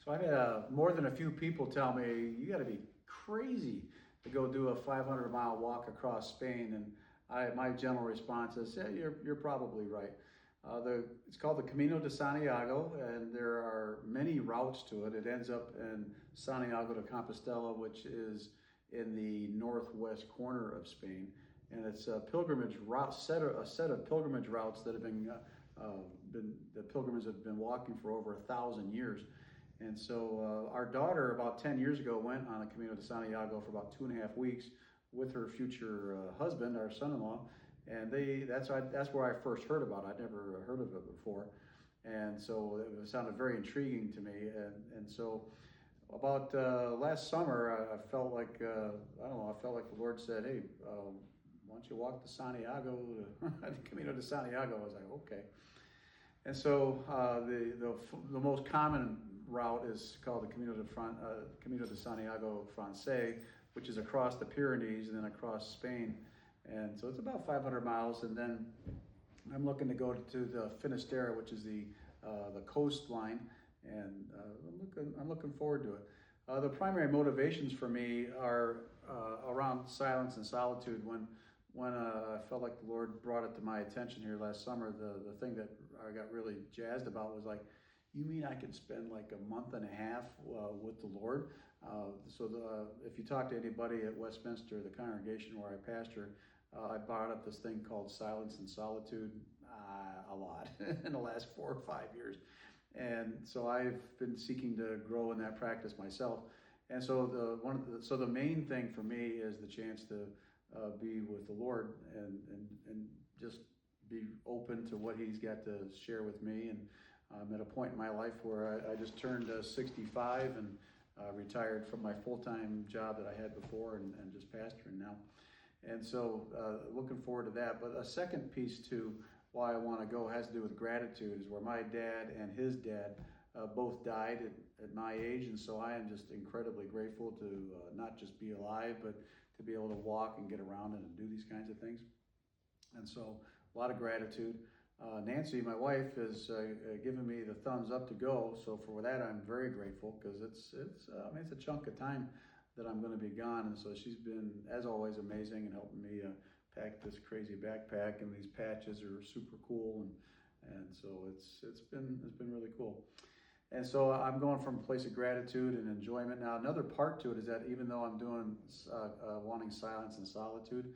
So I've had more than a few people tell me, you got to be crazy to go do a 500-mile walk across Spain. And my general response is, yeah, you're probably right. It's called the Camino de Santiago, and there are many routes to it. It ends up in Santiago de Compostela, which is in the northwest corner of Spain. And it's a pilgrimage route, a set of pilgrimage routes that have the pilgrims have been walking for over 1,000 years. And so our daughter, about 10 years ago, went on a Camino de Santiago for about 2.5 weeks with her future husband, our son-in-law, and that's where I first heard about it. I'd never heard of it before, and so it sounded very intriguing to me. And so about last summer, I felt like I don't know. I felt like the Lord said, "Hey, why don't you walk to Santiago, the Camino de Santiago?" I was like, "Okay." And so the most common route is called the Camino de Santiago Francais, which is across the Pyrenees and then across Spain. And so it's about 500 miles. And then I'm looking to go to the Finisterre, which is the coastline, and I'm looking forward to it. The primary motivations for me are around silence and solitude. When I felt like the Lord brought it to my attention here last summer, the thing that I got really jazzed about was like, you mean I could spend like a month and a half with the Lord? If you talk to anybody at Westminster, the congregation where I pastor, I brought up this thing called silence and solitude a lot in the last 4 or 5 years. And so I've been seeking to grow in that practice myself. And so the main thing for me is the chance to be with the Lord and just be open to what He's got to share with me. And I'm at a point in my life where I just turned 65 and retired from my full-time job that I had before and just pastoring now. And so looking forward to that. But a second piece to why I want to go has to do with gratitude, is where my dad and his dad both died at my age. And so I am just incredibly grateful to not just be alive, but to be able to walk and get around and do these kinds of things. And so a lot of gratitude. Nancy, my wife, has given me the thumbs up to go. So for that, I'm very grateful, because it's a chunk of time that I'm going to be gone. And so she's been, as always, amazing in helping me pack this crazy backpack, and these patches are super cool. And so it's been really cool. And so I'm going from a place of gratitude and enjoyment. Now, another part to it is that even though I'm doing wanting silence and solitude,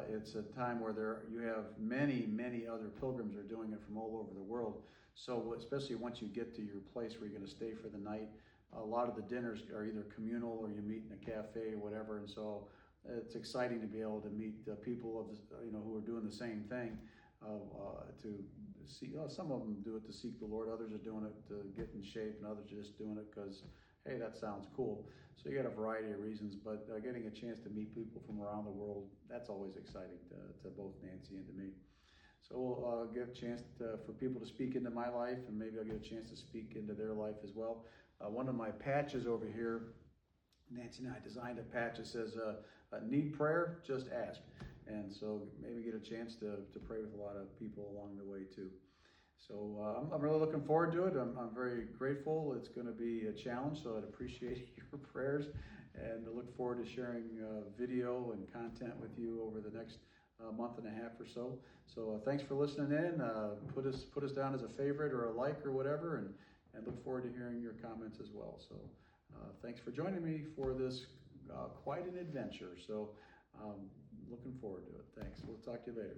it's a time where you have many other pilgrims are doing it from all over the world. So especially once you get to your place where you're going to stay for the night, a lot of the dinners are either communal or you meet in a cafe or whatever. And so it's exciting to be able to meet people who are doing the same thing. To see, some of them do it to seek the Lord, others are doing it to get in shape, and others are just doing it because, hey, that sounds cool. So you got a variety of reasons, but getting a chance to meet people from around the world, that's always exciting to both Nancy and to me. So we'll get a chance for people to speak into my life, and maybe I'll get a chance to speak into their life as well. One of my patches over here, Nancy and I designed a patch that says, need prayer, just ask. And so maybe get a chance to pray with a lot of people along the way too. So I'm really looking forward to it. I'm very grateful. It's going to be a challenge, so I'd appreciate your prayers, and I look forward to sharing video and content with you over the next month and a half or so. So thanks for listening in. Put us down as a favorite or a like or whatever, and look forward to hearing your comments as well. So thanks for joining me for this quite an adventure. So looking forward to it. Thanks. We'll talk to you later.